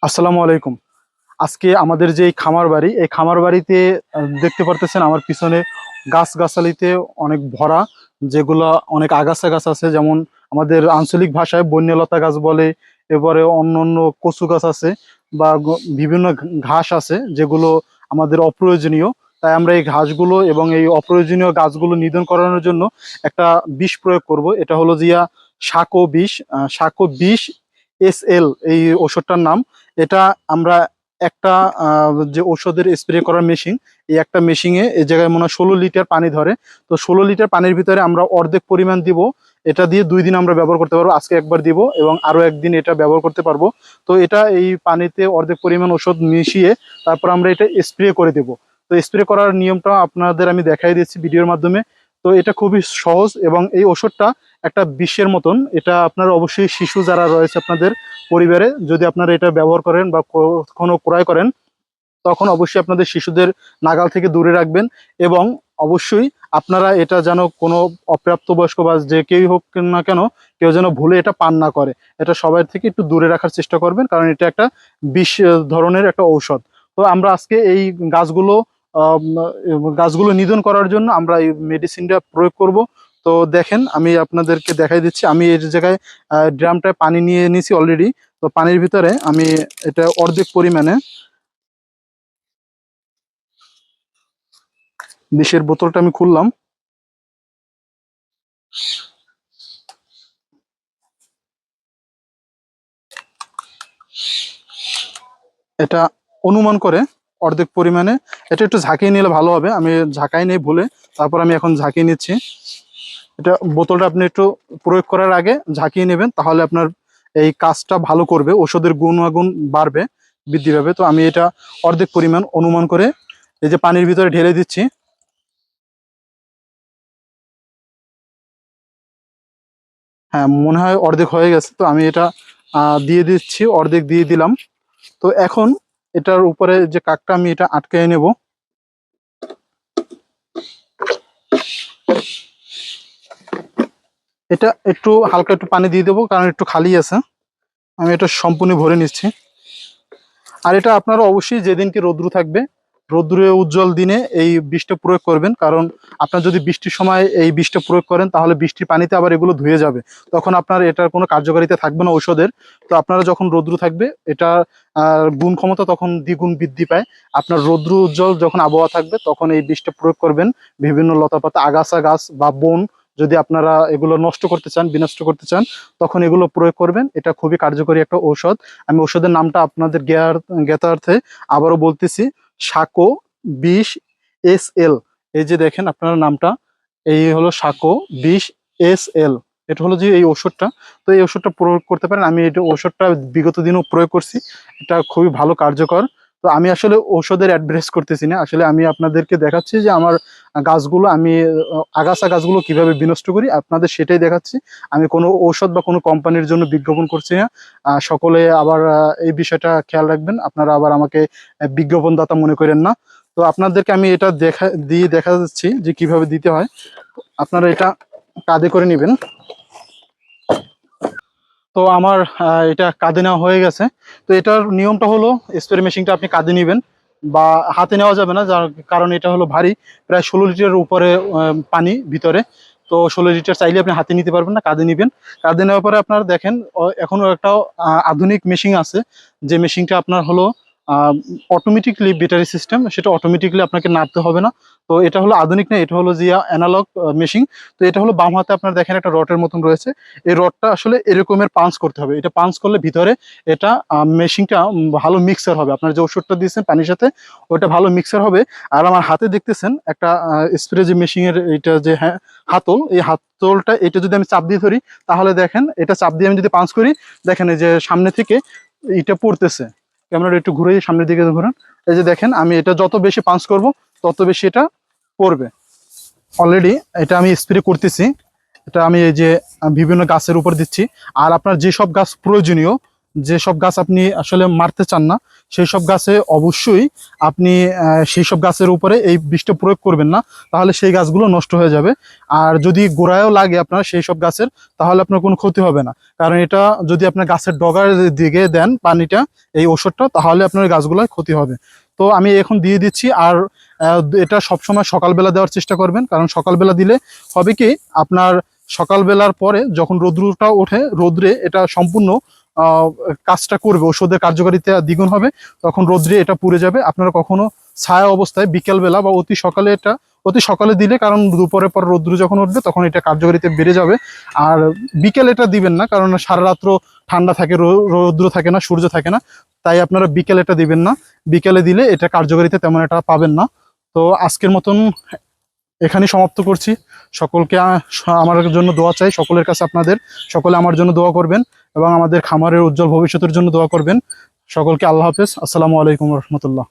আসসালামু আলাইকুম। আজকে আমাদের যে এই খামার বাড়ি, এই খামার বাড়িতে দেখতে পারতেছেন আমার পিছনে গাছগাছালিতে অনেক ভরা, যেগুলো অনেক আগাছা গাছ আছে, যেমন আমাদের আঞ্চলিক ভাষায় বন্যলতা গাছ বলে। এবারে অন্য অন্য কচু গাছ আছে বা বিভিন্ন ঘাস আছে যেগুলো আমাদের অপ্রয়োজনীয়। তাই আমরা এই ঘাসগুলো এবং এই অপ্রয়োজনীয় গাছগুলো নিধন করানোর জন্য একটা বিষ প্রয়োগ করব। এটা হলো জিয়া শাকো বিষ। শাকো বিষ SL এই ওষুধটার নাম। এটা আমরা একটা যে ওষুধের স্প্রে করার মেশিন, এই একটা মেশিনে এই জায়গায় মনে হয় 16 লিটার পানি ধরে। তো 16 লিটার পানির ভিতরে আমরা অর্ধেক পরিমাণ দিব। এটা দিয়ে 2 দিন আমরা ব্যবহার করতে পারবো। আজকে একবার দিব এবং আরো একদিন এটা ব্যবহার করতে পারবো। তো এটা এই পানিতে অর্ধেক পরিমাণ ওষুধ মিশিয়ে তারপর আমরা এটা স্প্রে করে দেব। তো স্প্রে করার নিয়মটা আপনাদের আমি দেখাই দিচ্ছি ভিডিওর মাধ্যমে। তো এটা খুবই সহজ এবং এই ওষুধটা একটা বিষের মতন। এটা আপনারা অবশ্যই শিশু যারা রয়েছে আপনাদের পরিবারে, যদি আপনারা এটা ব্যবহার করেন বা কখনো ক্রয় করেন, তখন অবশ্যই আপনাদের শিশুদের নাগাল থেকে দূরে রাখবেন। এবং অবশ্যই আপনারা এটা যেন কোনো অপ্রাপ্তবয়স্ক বা যে কেউই হোক না কেন, কেউ যেন ভুলে এটা পান না করে। এটা সবার থেকে একটু দূরে রাখার চেষ্টা করবেন, কারণ এটা একটা বিষ ধরনের একটা ঔষধ। তো আমরা আজকে এই গাছগুলো গাছগুলো নিধন করার জন্য আমরা এই মেডিসিনটা প্রয়োগ করব। তো দেখেন, আমি আপনাদেরকে দেখাই দিচ্ছি। আমি এই জায়গায় ড্রামটায় পানি নিয়ে নিয়েছি অলরেডি। তো পানির ভিতরে আমি এটা অর্ধেক পরিমাণে বিষের বোতলটা আমি খুললাম। এটা অনুমান করে অর্ধেক পরিমাণে, এটা একটু ঝাঁকিয়ে নিলে ভালো হবে। আমি ঝাঁকাই নেই ভুলে, তারপর আমি এখন ঝাঁকিয়ে নিচ্ছি। এটা বোতলটা আপনি একটু প্রয়োগ করার আগে ঝাঁকিয়ে নেবেন, তাহলে আপনার এই কাজটা ভালো করবে, ওষুধের গুণাগুণ বাড়বে, বৃদ্ধি পাবে। তো আমি এটা অর্ধেক পরিমাণ অনুমান করে এই যে পানির ভিতরে ঢেলে দিচ্ছি। হ্যাঁ, মনে হয় অর্ধেক হয়ে গেছে। তো আমি এটা দিয়ে দিচ্ছি, অর্ধেক দিয়ে দিলাম। তো এখন এটার উপরে যে কাকটা, আমি এটা আটকে নেব। এটা একটু হালকা একটু পানি দিয়ে দেবো, কারণ একটু খালি আছে। আমি এটা সম্পূর্ণ ভরে নিচ্ছি। আর এটা আপনারা অবশ্যই যেদিনকে রৌদ্র থাকবে, রৌদ্রে উজ্জ্বল দিনে এই বিষটা প্রয়োগ করবেন। কারণ আপনার যদি বৃষ্টির সময় এই বিষটা প্রয়োগ করেন, তাহলে বৃষ্টির পানিতে আবার এগুলো ধুয়ে যাবে, তখন আপনার এটার কোনো কার্যকারিতা থাকবে না ঔষধের। তো আপনারা যখন রৌদ্র থাকবে, এটা গুণ ক্ষমতা তখন দ্বিগুণ বৃদ্ধি পায়। আপনার রৌদ্র উজ্জ্বল যখন আবহাওয়া থাকবে, তখন এই বিষটা প্রয়োগ করবেন। বিভিন্ন লতাপাতা আগাছা গাছ বা বন যদি আপনারা এগুলো নষ্ট করতে চান, বিনষ্ট করতে চান, তখন এগুলো প্রয়োগ করবেন। এটা খুবই কার্যকরী একটা ঔষধ। আমি ওষুধের নামটা আপনাদের জ্ঞাতার্থে আবারও বলতেছি, শাকো 20 SL। এই যে দেখেন আপনার নামটা, এই হলো শাকো 20 SL। এটা হলো যে এই ওষুধটা। তো এই ওষুধটা প্রয়োগ করতে পারেন। আমি এটা ওষুধটা বিগত দিনও প্রয়োগ করছি, এটা খুবই ভালো কার্যকর। তো আমি আসলে ঔষধের অ্যাডভাইস করতেছি না, আসলে আমি আপনাদেরকে দেখাচ্ছি যে আমার গাছগুলো আমি আগাছা গাছগুলো কিভাবে বিনষ্ট করি, আপনাদের সেটাই দেখাচ্ছি। আমি কোনো ঔষধ বা কোনো কোম্পানির জন্য বিজ্ঞাপন করছি না। সকলে আবার এই বিষয়টা খেয়াল রাখবেন, আপনারা আবার আমাকে বিজ্ঞাপনদাতা মনে করেন না। তো আপনাদেরকে আমি এটা দেখা যাচ্ছি যে কিভাবে দিতে হয়। আপনারা এটা কাঁধে করে নেবেন। তো আমার এটা কাঁধে নেওয়া হয়ে গেছে। তো এটার নিয়মটা হলো, স্প্রে মেশিনটা আপনি কাঁধে নেবেন, বা হাতে নেওয়া যাবে না, যার কারণ এটা হলো ভারী, প্রায় 16 লিটারের উপরে পানি ভিতরে। তো 16 লিটার চাইলে আপনি হাতে নিতে পারবেন না, কাঁধে নেবেন। কাঁধে নেওয়ার পরে আপনারা দেখেন এখনো একটা আধুনিক মেশিন আছে, যে মেশিনটা আপনার হলো অটোমেটিকলি ব্যাটারি সিস্টেম, সেটা অটোমেটিকলি আপনাকে নাড়তে হবে না। তো এটা হলো আধুনিক না, এটা হলো যে অ্যানালগ মেশিন। তো এটা হলো বাম হাতে আপনার দেখেন একটা রডের মতন রয়েছে। এই রডটা আসলে এরকমের পাঞ্চ করতে হবে। এটা পাঞ্চ করলে ভিতরে এটা মেশিনটা ভালো মিক্সার হবে। আপনার যে ওষুধটা দিয়েছেন পানির সাথে, ওটা ভালো মিক্সার হবে। আর আমার হাতে দেখতেছেন একটা স্প্রে যে মেশিনের এটা যে হাতল, এই হাতলটা এটা যদি আমি চাপ দিয়ে ধরি, তাহলে দেখেন এটা চাপ দিয়ে আমি যদি পাঞ্চ করি, দেখেন এই যে সামনে থেকে এটা পড়তেছে। ক্যামেরাটা একটু ঘুরে সামনের দিকে ঘুরান। এই যে দেখেন, আমি এটা যত বেশি পাঞ্চ করব, তত বেশি এটা পড়বে। অলরেডি এটা আমি স্প্রে করতেছি। এটা আমি এই যে বিভিন্ন গাছের উপর দিচ্ছি। আর আপনার যেসব গাছ প্রয়োজনীয়, যেসব গাছ আপনি আসলে মারতে চান না সেই সব গাছে অবশ্যই আপনি সেই সব গাছের উপরে এই বিষটা প্রয়োগ করবেন না, তাহলে সেই গাছগুলো নষ্ট হয়ে যাবে। আর যদি গোড়ায়ও লাগে আপনার সেই সব গাছের, তাহলে আপনার কোনো ক্ষতি হবে না, কারণ এটা যদি আপনার গাছের ডগার দিকে দেন পানিটা, এই ওষুধটা, তাহলে আপনার গাছগুলোর ক্ষতি হবে। তো আমি এখন দিয়ে দিচ্ছি। আর এটা সবসময় সকালবেলা দেওয়ার চেষ্টা করবেন, কারণ সকালবেলা দিলে হবে কি আপনার সকালবেলার পরে যখন রৌদ্রটা ওঠে, রৌদ্রে এটা সম্পূর্ণ কাজটা করবে, ওষুধের কার্যকারিতা দ্বিগুণ হবে, তখন রৌদ্রে এটা পুড়ে যাবে। আপনারা কখনো ছায়া অবস্থায় বিকেলবেলা বা অতি সকালে দিলে, কারণ দুপুরের পর রৌদ্র যখন উঠবে তখন এটা কার্যকারিতা বেড়ে যাবে। আর বিকেল এটা দিবেন না, কারণ সারা রাত্র ঠান্ডা থাকে, রৌদ্র থাকে না, সূর্য থাকে না, তাই আপনারা বিকেল এটা দিবেন না। বিকেলে দিলে এটা কার্যকারিতা তেমন এটা পাবেন না। তো আজকের মতন এখানেই সমাপ্ত করছি। সকলকে আমার জন্য দোয়া চাই, সকলের কাছে আপনাদের, সকলে আমার জন্য দোয়া করবেন এবং আমাদের খামারের উজ্জ্বল ভবিষ্যতের জন্য দোয়া করবেন। সকলকে আল্লাহ হাফেজ, আসসালামু আলাইকুম রহমতুল্লাহ।